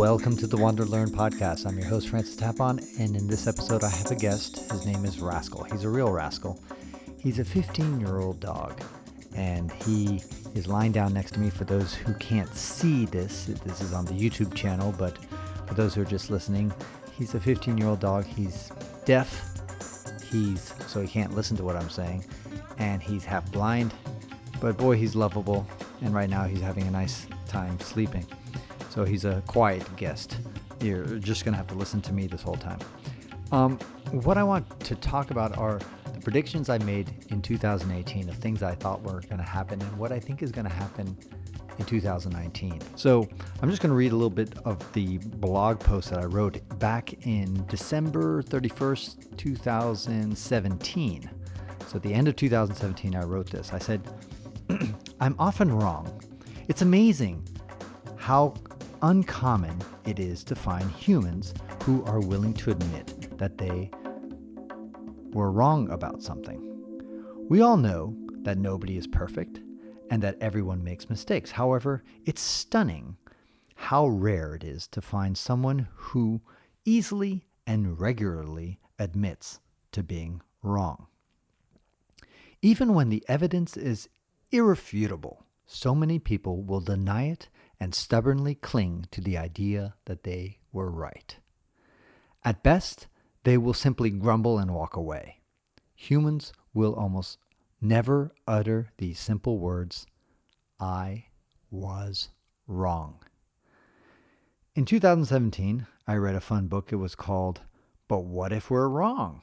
Welcome to the WanderLearn podcast. I'm your host, Francis Tapon, and in this episode, I have a guest. His name is Rascal. He's a real rascal. He's a 15-year-old dog, and he is lying down next to me. For those who can't see this is on the YouTube channel, but for those who are just listening, he's a 15-year-old dog. He's deaf, so he can't listen to what I'm saying, and he's half blind, but boy, he's lovable, and right now he's having a nice time sleeping. So he's a quiet guest. You're just going to have to listen to me this whole time. What I want to talk about are the predictions I made in 2018 of things I thought were going to happen and what I think is going to happen in 2019. So I'm just going to read a little bit of the blog post that I wrote back in December 31st, 2017. So at the end of 2017, I wrote this. I said, I'm often wrong. It's amazing how uncommon it is to find humans who are willing to admit that they were wrong about something. We all know that nobody is perfect and that everyone makes mistakes. However, it's stunning how rare it is to find someone who easily and regularly admits to being wrong. Even when the evidence is irrefutable, so many people will deny it and stubbornly cling to the idea that they were right. At best, they will simply grumble and walk away. Humans will almost never utter these simple words, I was wrong. In 2017, I read a fun book. It was called, But What If We're Wrong?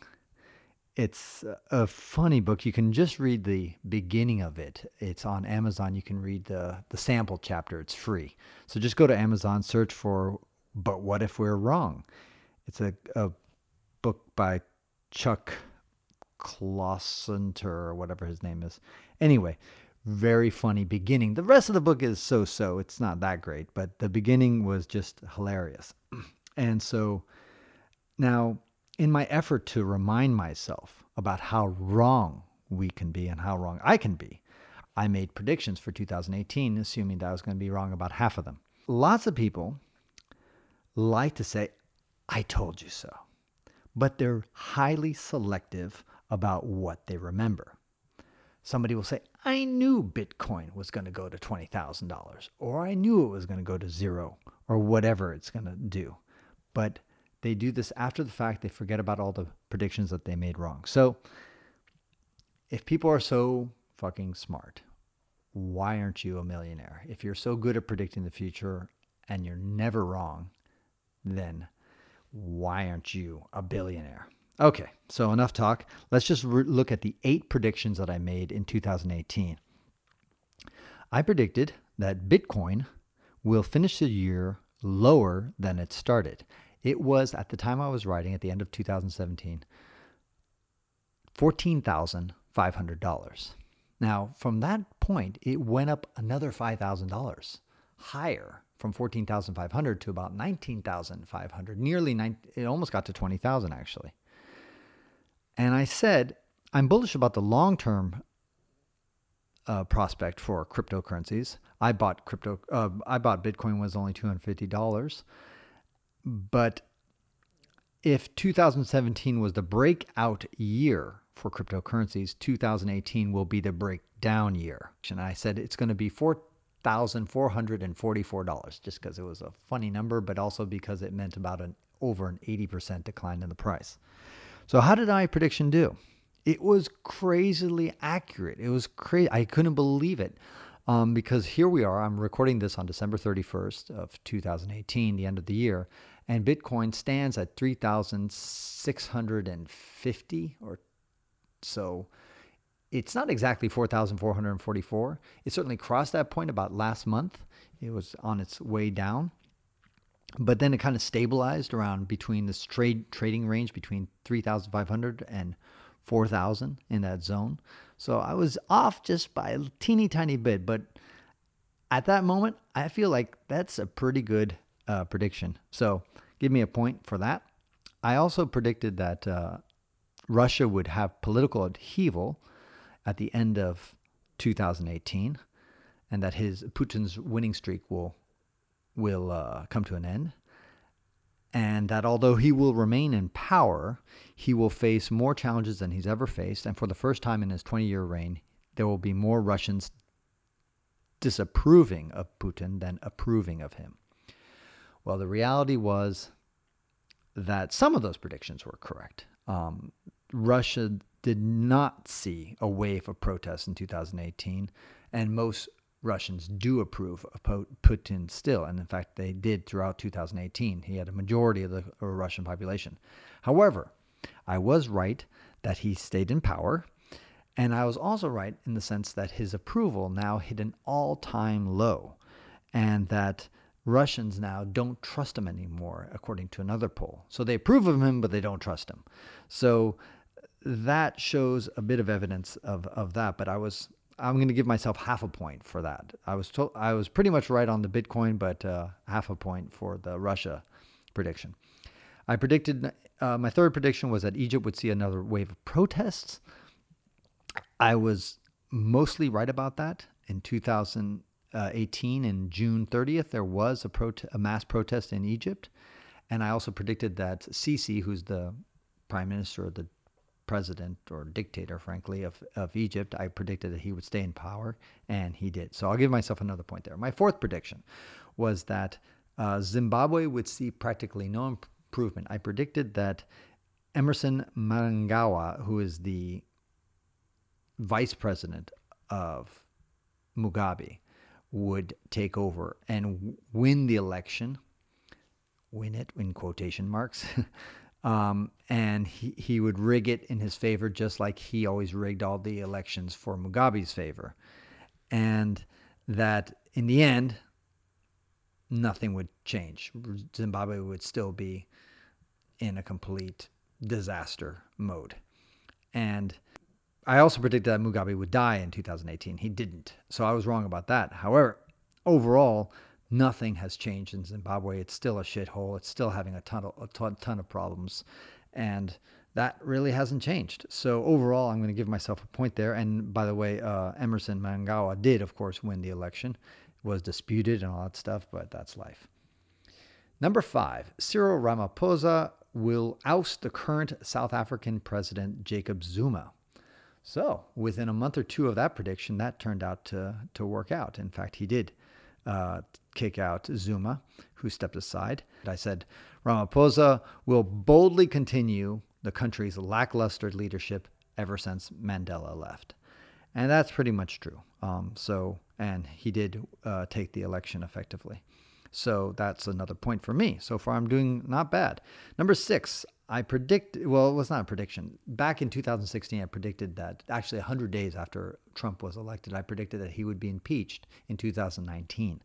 It's a funny book. You can just read the beginning of it. It's on Amazon. You can read the sample chapter. It's free. So just go to Amazon, search for But What If We're Wrong? It's a book by Chuck Klossenter or whatever his name is. Anyway, very funny beginning. The rest of the book is so-so. It's not that great, but the beginning was just hilarious. And so now, in my effort to remind myself about how wrong we can be and how wrong I can be, I made predictions for 2018, assuming that I was going to be wrong about half of them. Lots of people like to say, I told you so, but they're highly selective about what they remember. Somebody will say, I knew Bitcoin was going to go to $20,000, or I knew it was going to go to zero, or whatever it's going to do. But they do this after the fact. They forget about all the predictions that they made wrong. So if people are so fucking smart, why aren't you a millionaire? If you're so good at predicting the future and you're never wrong, then why aren't you a billionaire? Okay, so enough talk. Let's just look at the 8 predictions that I made in 2018. I predicted that Bitcoin will finish the year lower than it started. It was, at the time I was writing, at the end of 2017, $14,500. Now, from that point, it went up another $5,000 higher, from $14,500 to about $19,500. It almost got to $20,000 actually. And I said, I'm bullish about the long-term prospect for cryptocurrencies. I bought Bitcoin when it was only $250. But if 2017 was the breakout year for cryptocurrencies, 2018 will be the breakdown year. And I said it's going to be $4,444, just because it was a funny number, but also because it meant about over an 80% decline in the price. So how did my prediction do? It was crazily accurate. It was crazy. I couldn't believe it. Because here we are, I'm recording this on December 31st of 2018, the end of the year, and Bitcoin stands at 3,650 or so. It's not exactly 4,444. It certainly crossed that point about last month. It was on its way down. But then it kind of stabilized around between this trading range between 3,500 and 4,000 in that zone. So I was off just by a teeny tiny bit, but at that moment, I feel like that's a pretty good prediction. So give me a point for that. I also predicted that Russia would have political upheaval at the end of 2018, and that Putin's winning streak will come to an end. and that although he will remain in power, he will face more challenges than he's ever faced. And for the first time in his 20-year reign, there will be more Russians disapproving of Putin than approving of him. Well, the reality was that some of those predictions were correct. Russia did not see a wave of protests in 2018, and most Russians do approve of Putin still. And in fact, they did throughout 2018. He had a majority of the Russian population. However, I was right that he stayed in power. And I was also right in the sense that his approval now hit an all-time low, and that Russians now don't trust him anymore, according to another poll. So they approve of him, but they don't trust him. So that shows a bit of evidence of that. But I'm going to give myself half a point for that. I was pretty much right on the Bitcoin, but half a point for the Russia prediction. I predicted my third prediction was that Egypt would see another wave of protests. I was mostly right about that. In 2018, in June 30th, there was a mass protest in Egypt. And I also predicted that Sisi, who's the prime minister or the president or dictator, frankly, of Egypt, I predicted that he would stay in power, and he did. So I'll give myself another point there. My fourth prediction was that Zimbabwe would see practically no improvement. I predicted that Emerson Mnangagwa, who is the vice president of Mugabe, would take over and win the election, win it in quotation marks, and he would rig it in his favor, just like he always rigged all the elections for Mugabe's favor. And that in the end, nothing would change. Zimbabwe would still be in a complete disaster mode. And I also predicted that Mugabe would die in 2018. He didn't. So I was wrong about that. However, overall, nothing has changed in Zimbabwe. It's still a shithole. It's still having a ton of problems. And that really hasn't changed. So overall, I'm going to give myself a point there. And by the way, Emerson Mnangagwa did, of course, win the election. It was disputed and all that stuff, but that's life. Number 5, Cyril Ramaphosa will oust the current South African president, Jacob Zuma. So within a month or two of that prediction, that turned out to work out. In fact, he did kick out Zuma, who stepped aside. I said, Ramaphosa will boldly continue the country's lackluster leadership ever since Mandela left. And that's pretty much true. And he did take the election effectively. So that's another point for me. So far, I'm doing not bad. Number 6, it was not a prediction. Back in 2016, I predicted that, actually 100 days after Trump was elected, I predicted that he would be impeached in 2019.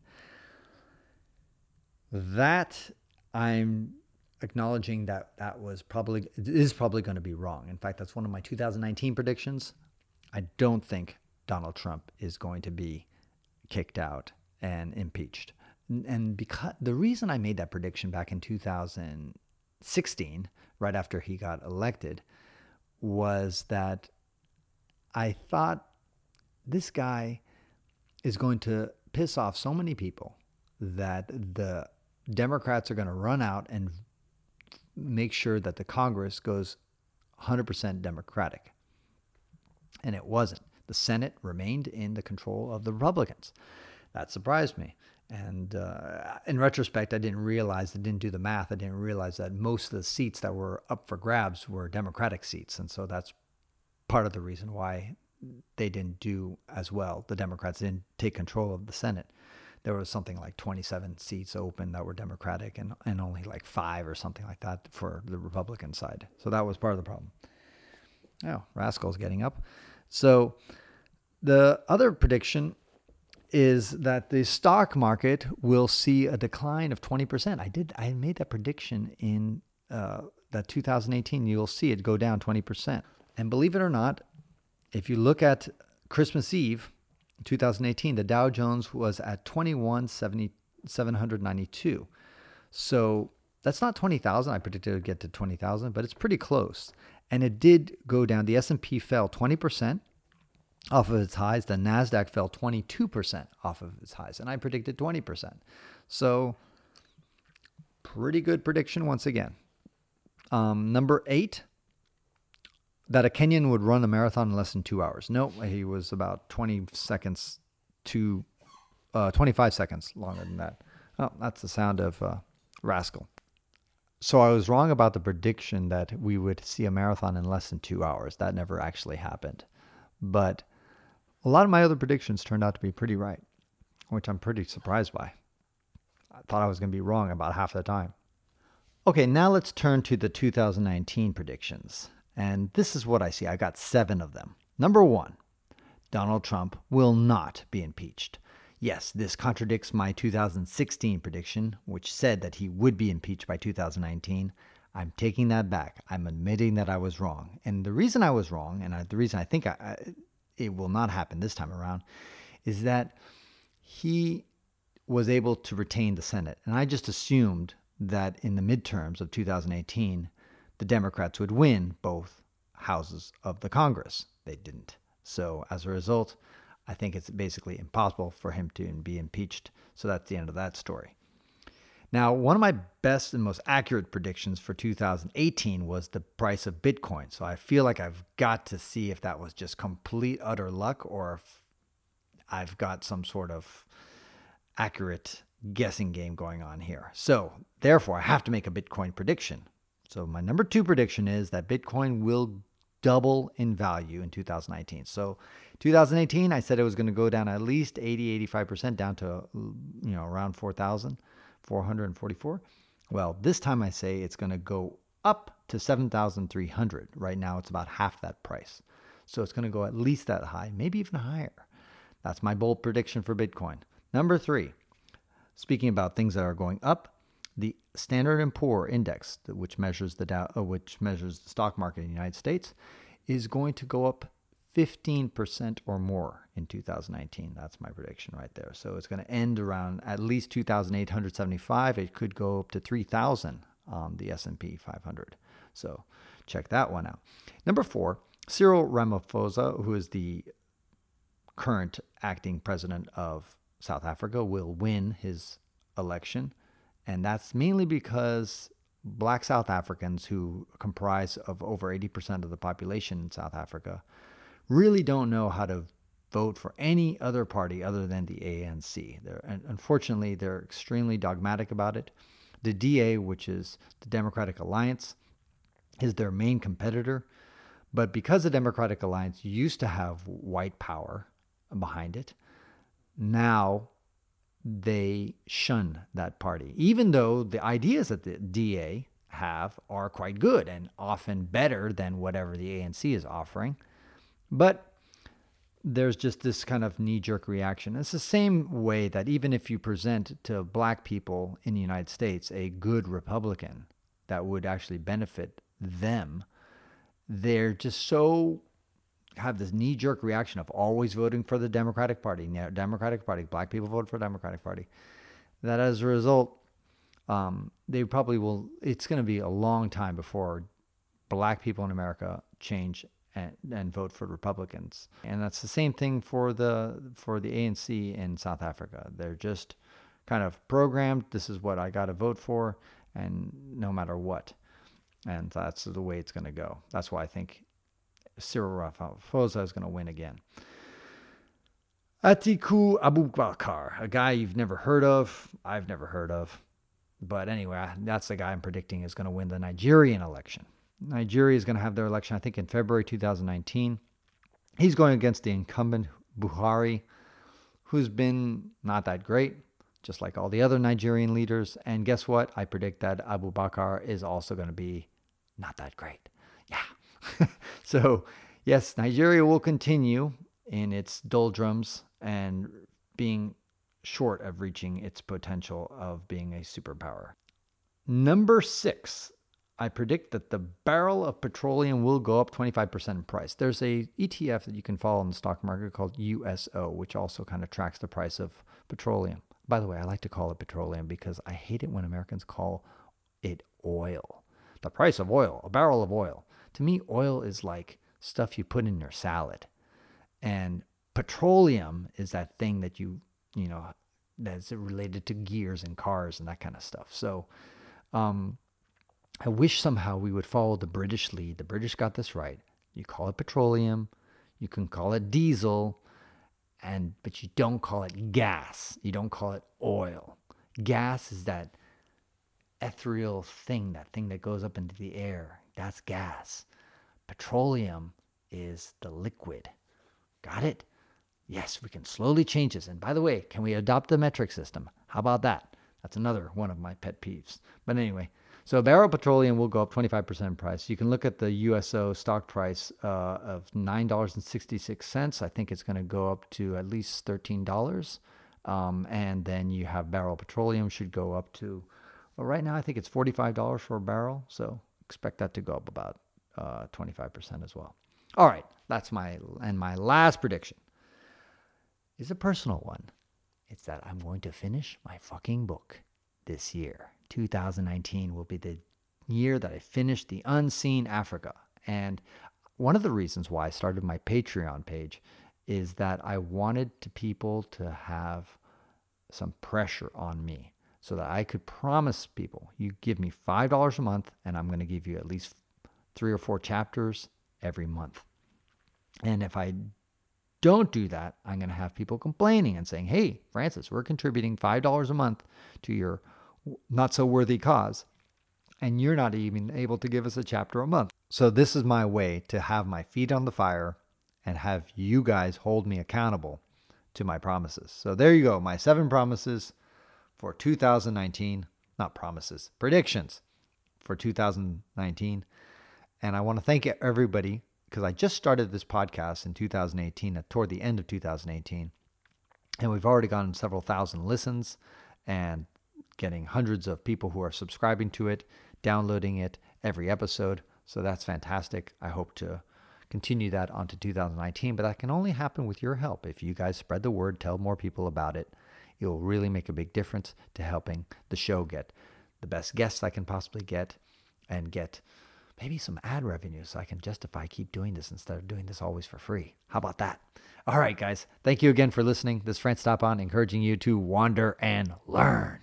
That I'm acknowledging that is probably going to be wrong. In fact, that's one of my 2019 predictions. I don't think Donald Trump is going to be kicked out and impeached. And because the reason I made that prediction back in 2016, right after he got elected, was that I thought this guy is going to piss off so many people that the Democrats are going to run out and make sure that the Congress goes 100% Democratic. And it wasn't. The Senate remained in the control of the Republicans. That surprised me. And in retrospect, I didn't do the math. I didn't realize that most of the seats that were up for grabs were Democratic seats. And so that's part of the reason why they didn't do as well. The Democrats didn't take control of the Senate. There was something like 27 seats open that were Democratic and only like 5 or something like that for the Republican side. So that was part of the problem. Oh, Rascal's getting up. So the other prediction is that the stock market will see a decline of 20%. I made that prediction in that 2018. You'll see it go down 20%. And believe it or not, if you look at Christmas Eve, 2018, the Dow Jones was at 21,792. So that's not 20,000. I predicted it would get to 20,000, but it's pretty close. And it did go down. The S&P fell 20%. Off of its highs. The NASDAQ fell 22% off of its highs, and I predicted 20%. So pretty good prediction once again. Number 8, that a Kenyan would run a marathon in less than 2 hours. No, he was about 25 seconds longer than that. Oh, that's the sound of Rascal. So I was wrong about the prediction that we would see a marathon in less than 2 hours. That never actually happened. But a lot of my other predictions turned out to be pretty right, which I'm pretty surprised by. I thought I was going to be wrong about half the time. Okay, now let's turn to the 2019 predictions. And this is what I see. I got 7 of them. Number 1, Donald Trump will not be impeached. Yes, this contradicts my 2016 prediction, which said that he would be impeached by 2019. I'm taking that back. I'm admitting that I was wrong. And the reason I was wrong, and the reason I think it will not happen this time around, is that he was able to retain the Senate. And I just assumed that in the midterms of 2018, the Democrats would win both houses of the Congress. They didn't. So as a result, I think it's basically impossible for him to be impeached. So that's the end of that story. Now, one of my best and most accurate predictions for 2018 was the price of Bitcoin. So I feel like I've got to see if that was just complete, utter luck, or if I've got some sort of accurate guessing game going on here. So therefore, I have to make a Bitcoin prediction. So my number 2 prediction is that Bitcoin will double in value in 2019. So 2018, I said it was going to go down at least 85% down to, around 4,444. Well, this time I say it's going to go up to 7,300. Right now, it's about half that price. So it's going to go at least that high, maybe even higher. That's my bold prediction for Bitcoin. Number 3, speaking about things that are going up, the Standard & Poor index, which measures the stock market in the United States, is going to go up 15% or more in 2019. That's my prediction right there. So it's going to end around at least 2,875. It could go up to 3,000 on the S&P 500. So check that one out. Number 4, Cyril Ramaphosa, who is the current acting president of South Africa, will win his election. And that's mainly because Black South Africans, who comprise of over 80% of the population in South Africa, really don't know how to vote for any other party other than the ANC. Unfortunately, they're extremely dogmatic about it. The DA, which is the Democratic Alliance, is their main competitor. But because the Democratic Alliance used to have white power behind it, now they shun that party, even though the ideas that the DA have are quite good and often better than whatever the ANC is offering. But there's just this kind of knee-jerk reaction. It's the same way that even if you present to black people in the United States a good Republican that would actually benefit them, they're just so have this knee-jerk reaction of always voting for the Democratic Party. Black people vote for the Democratic Party. That as a result, they probably will. It's going to be a long time before black people in America change and vote for Republicans. And that's the same thing for the ANC in South Africa. They're just kind of programmed. This is what I got to vote for, and no matter what. And that's the way it's going to go. That's why I think Cyril Ramaphosa is going to win again. Atiku Abubakar, a guy you've never heard of, I've never heard of. But anyway, that's the guy I'm predicting is going to win the Nigerian election. Nigeria is going to have their election, I think, in February 2019. He's going against the incumbent Buhari, who's been not that great, just like all the other Nigerian leaders. And guess what? I predict that Abubakar is also going to be not that great. Yeah. So, yes, Nigeria will continue in its doldrums and being short of reaching its potential of being a superpower. Number 6, I predict that the barrel of petroleum will go up 25% in price. There's a ETF that you can follow in the stock market called USO, which also kind of tracks the price of petroleum. By the way, I like to call it petroleum because I hate it when Americans call it oil. The price of oil, a barrel of oil. To me, oil is like stuff you put in your salad. And petroleum is that thing that that's related to gears and cars and that kind of stuff. So I wish somehow we would follow the British lead. The British got this right. You call it petroleum, you can call it diesel, but you don't call it gas. You don't call it oil. Gas is that ethereal thing, that thing that goes up into the air. That's gas. Petroleum is the liquid. Got it? Yes, we can slowly change this. And by the way, can we adopt the metric system? How about that? That's another one of my pet peeves. But anyway, so a barrel of petroleum will go up 25% in price. You can look at the USO stock price of $9.66. I think it's going to go up to at least $13. And then you have barrel of petroleum should go up to, well, right now I think it's $45 for a barrel. So expect that to go up about 25% as well. All right, that's my last prediction is a personal one. It's that I'm going to finish my fucking book this year. 2019 will be the year that I finish The Unseen Africa. And one of the reasons why I started my Patreon page is that I wanted people to have some pressure on me so that I could promise people, you give me $5 a month and I'm going to give you at least 3 or 4 chapters every month. And if I don't do that, I'm going to have people complaining and saying, hey, Francis, we're contributing $5 a month to your not so worthy cause, and you're not even able to give us a chapter a month. So this is my way to have my feet on the fire and have you guys hold me accountable to my promises. So there you go, my 7 promises for 2019, not promises, predictions for 2019. And I want to thank everybody because I just started this podcast in 2018, toward the end of 2018, and we've already gotten several thousand listens and getting hundreds of people who are subscribing to it, downloading it every episode. So that's fantastic. I hope to continue that onto 2019, but that can only happen with your help. If you guys spread the word, tell more people about it, it will really make a big difference to helping the show get the best guests I can possibly get and get maybe some ad revenue so I can justify keep doing this instead of doing this always for free. How about that? All right, guys. Thank you again for listening. This is Francis Tapon encouraging you to wander and learn.